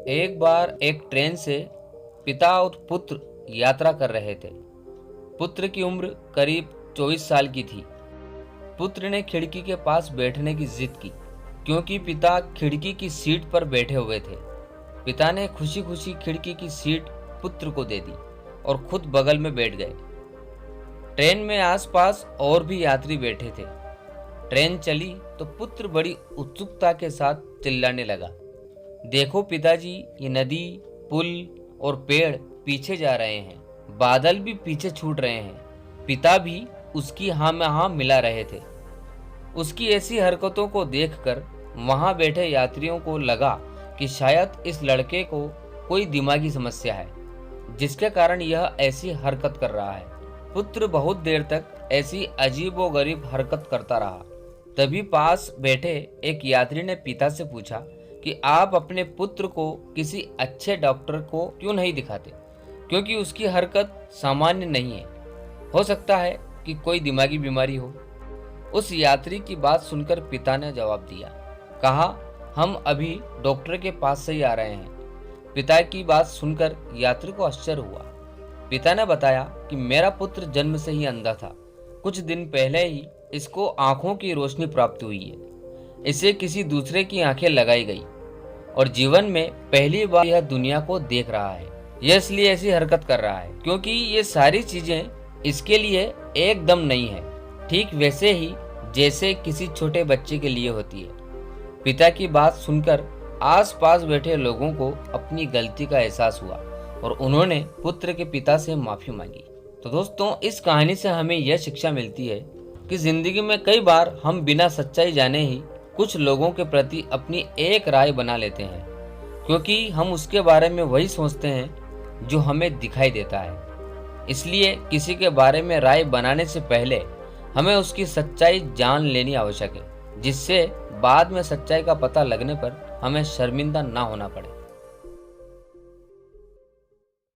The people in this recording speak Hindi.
एक बार एक ट्रेन से पिता और पुत्र यात्रा कर रहे थे। पुत्र की उम्र करीब 24 साल की थी। पुत्र ने खिड़की के पास बैठने की जिद की क्योंकि पिता खिड़की की सीट पर बैठे हुए थे। पिता ने खुशी खुशी खिड़की की सीट पुत्र को दे दी और खुद बगल में बैठ गए। ट्रेन में आसपास और भी यात्री बैठे थे। ट्रेन चली तो पुत्र बड़ी उत्सुकता के साथ चिल्लाने लगा, देखो पिताजी, ये नदी, पुल और पेड़ पीछे जा रहे हैं, बादल भी पीछे छूट रहे हैं। पिता भी उसकी हाँ में हाँ मिला रहे थे। उसकी ऐसी हरकतों को देखकर वहां बैठे यात्रियों को लगा कि शायद इस लड़के को कोई दिमागी समस्या है जिसके कारण यह ऐसी हरकत कर रहा है। पुत्र बहुत देर तक ऐसी अजीबोगरीब हरकत करता रहा। तभी पास बैठे एक यात्री ने पिता से पूछा कि आप अपने पुत्र को किसी अच्छे डॉक्टर को क्यों नहीं दिखाते, क्योंकि उसकी हरकत सामान्य नहीं है। हो सकता है कि कोई दिमागी बीमारी हो। उस यात्री की बात सुनकर पिता ने जवाब दिया, कहा, हम अभी डॉक्टर के पास से ही आ रहे हैं। पिता की बात सुनकर यात्री को आश्चर्य हुआ। पिता ने बताया कि मेरा पुत्र जन्म से ही अंधा था। कुछ दिन पहले ही इसको आंखों की रोशनी प्राप्त हुई है। इसे किसी दूसरे की आंखें लगाई गई और जीवन में पहली बार यह दुनिया को देख रहा है। यह इसलिए ऐसी हरकत कर रहा है क्योंकि ये सारी चीजें इसके लिए एकदम नई है, ठीक वैसे ही जैसे किसी छोटे बच्चे के लिए होती है। पिता की बात सुनकर आसपास बैठे लोगों को अपनी गलती का एहसास हुआ और उन्होंने पुत्र के पिता से माफी मांगी। तो दोस्तों, इस कहानी से हमें यह शिक्षा मिलती है कि जिंदगी में कई बार हम बिना सच्चाई जाने ही कुछ लोगों के प्रति अपनी एक राय बना लेते हैं, क्योंकि हम उसके बारे में वही सोचते हैं जो हमें दिखाई देता है। इसलिए किसी के बारे में राय बनाने से पहले हमें उसकी सच्चाई जान लेनी आवश्यक है, जिससे बाद में सच्चाई का पता लगने पर हमें शर्मिंदा ना होना पड़े।